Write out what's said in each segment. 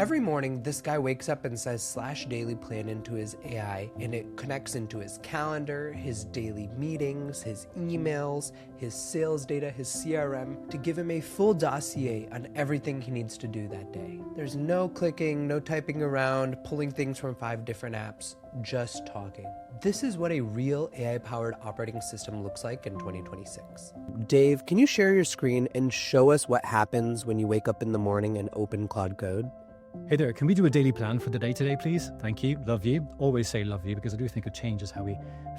Every morning, this guy wakes up and says /daily plan into his AI, and it connects into his calendar, his daily meetings, his emails, his sales data, his CRM, to give him a full dossier on everything he needs to do that day. There's no clicking, no typing around, pulling things from 5 different apps, just talking. This is what a real AI-powered operating system looks like in 2026. Dave, can you share your screen and show us what happens when you wake up in the morning and open Claude Code? Hey there, can we do a daily plan for the day today, please? Thank you, love you. Always say love you because I do think it changes how we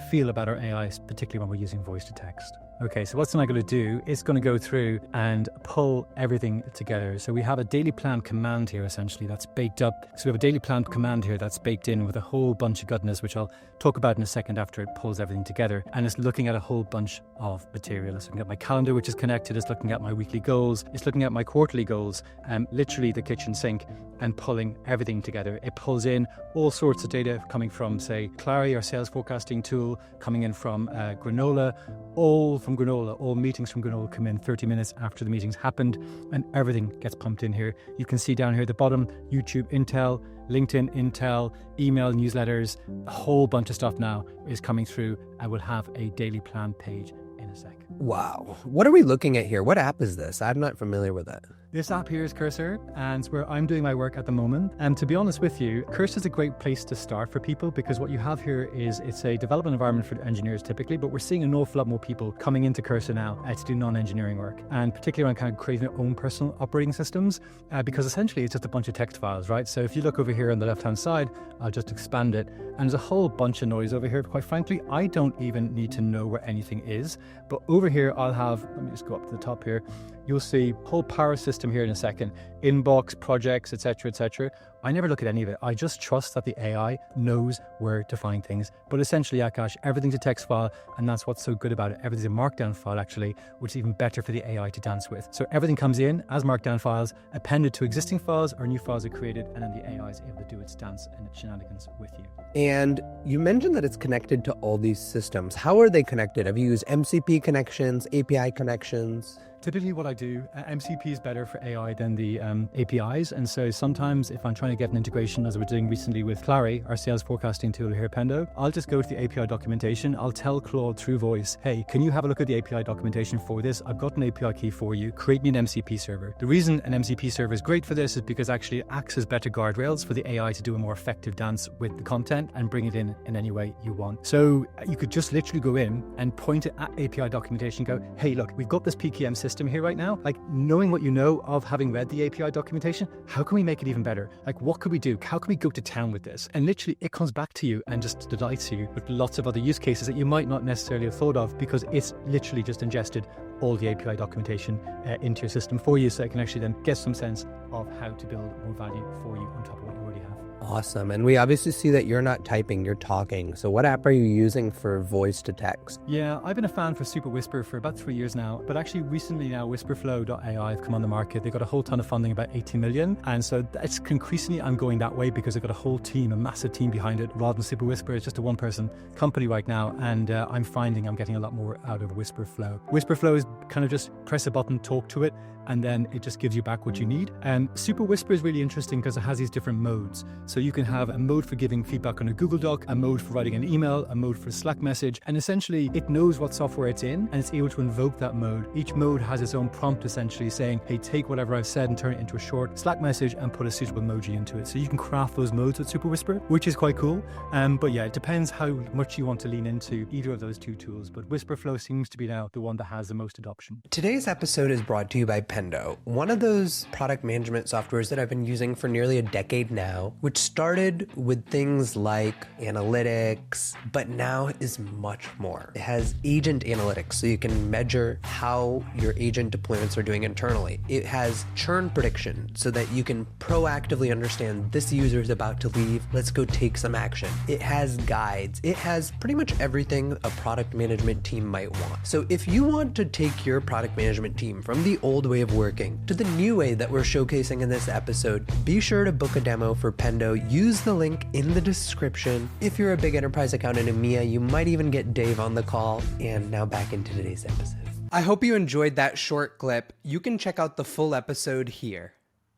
feel about our AI, particularly when we're using voice to text. Okay, so what's I going to do? It's going to go through and pull everything together. So we have a daily plan command here, essentially, that's baked up. So we have a daily plan command here that's baked in with a whole bunch of goodness, which I'll talk about in a second after it pulls everything together. And it's looking at a whole bunch of material. It's looking at my calendar, which is connected. It's looking at my weekly goals. It's looking at my quarterly goals, literally the kitchen sink, and pulling everything together. It pulls in all sorts of data coming from, say, Clari, our sales forecasting tool, coming in from Granola, all from Granola, all meetings from Granola come in 30 minutes after the meetings happened, and everything gets pumped in here. You can see down here at the bottom, YouTube Intel, LinkedIn Intel, email newsletters, a whole bunch of stuff now is coming through. I will have a daily plan page in a sec. Wow. What are we looking at here? What app is this? I'm not familiar with it. This app here is Cursor, and it's where I'm doing my work at the moment. And to be honest with you, Cursor is a great place to start for people because what you have here is it's a development environment for engineers typically, but we're seeing an awful lot more people coming into Cursor now to do non-engineering work, and particularly around kind of creating their own personal operating systems because essentially it's just a bunch of text files, right? So if you look over here on the left-hand side, I'll just expand it, and there's a whole bunch of noise over here. Quite frankly, I don't even need to know where anything is, but over here I'll have, let me just go up to the top here, you'll see whole power system here in a second, inbox, projects, etc., etc. I never look at any of it. I just trust that the AI knows where to find things. But essentially, Akash, everything's a text file, and that's what's so good about it. Everything's a markdown file, actually, which is even better for the AI to dance with. So everything comes in as markdown files, appended to existing files, or new files are created, and then the AI is able to do its dance and its shenanigans with you. And you mentioned that it's connected to all these systems. How are they connected? Have you used MCP connections, API connections? Typically what I do, MCP is better for AI than the APIs. And so sometimes if I'm trying to get an integration, as we're doing recently with Clari, our sales forecasting tool here at Pendo, I'll just go to the API documentation. I'll tell Claude through voice, hey, can you have a look at the API documentation for this? I've got an API key for you. Create me an MCP server. The reason an MCP server is great for this is because actually it acts as better guardrails for the AI to do a more effective dance with the content and bring it in any way you want. So you could just literally go in and point it at API documentation, go, hey, look, we've got this PKM system here right now. Like, knowing what you know of having read the API documentation, how can we make it even better? Like, what could we do? How can we go to town with this? And literally it comes back to you and just delights you with lots of other use cases that you might not necessarily have thought of because it's literally just ingested all the API documentation into your system for you, so it can actually then get some sense of how to build more value for you on top of what you already have. Awesome. And we obviously see that you're not typing, you're talking. So what app are you using for voice to text? Yeah, I've been a fan for SuperWhisper for about 3 years now, but actually recently now Wispr Flow.ai have come on the market. They've got a whole ton of funding, about 80 million. And so it's increasingly I'm going that way because they've got a whole team, a massive team behind it, rather than SuperWhisper. It's just a one-person company right now. And I'm finding I'm getting a lot more out of Wispr Flow. Wispr Flow is kind of just press a button, talk to it, and then it just gives you back what you need. And SuperWhisper is really interesting because it has these different modes. So you can have a mode for giving feedback on a Google Doc, a mode for writing an email, a mode for a Slack message, and essentially it knows what software it's in and it's able to invoke that mode. Each mode has its own prompt essentially saying, hey, take whatever I've said and turn it into a short Slack message and put a suitable emoji into it. So you can craft those modes with SuperWhisper, which is quite cool. But yeah, it depends how much you want to lean into either of those two tools. But Wispr Flow seems to be now the one that has the most adoption. Today's episode is brought to you by Pendo, one of those product management softwares that I've been using for nearly a decade now, which started with things like analytics, but now is much more. It has agent analytics, so you can measure how your agent deployments are doing internally. It has churn prediction, so that you can proactively understand this user is about to leave, let's go take some action. It has guides. It has pretty much everything a product management team might want. So if you want to take your product management team from the old way of working to the new way that we're showcasing in this episode, be sure to book a demo for Pendo. Use the link in the description. If you're a big enterprise account in EMEA, you might even get Dave on the call. And now back into today's episode. I hope you enjoyed that short clip. You can check out the full episode here.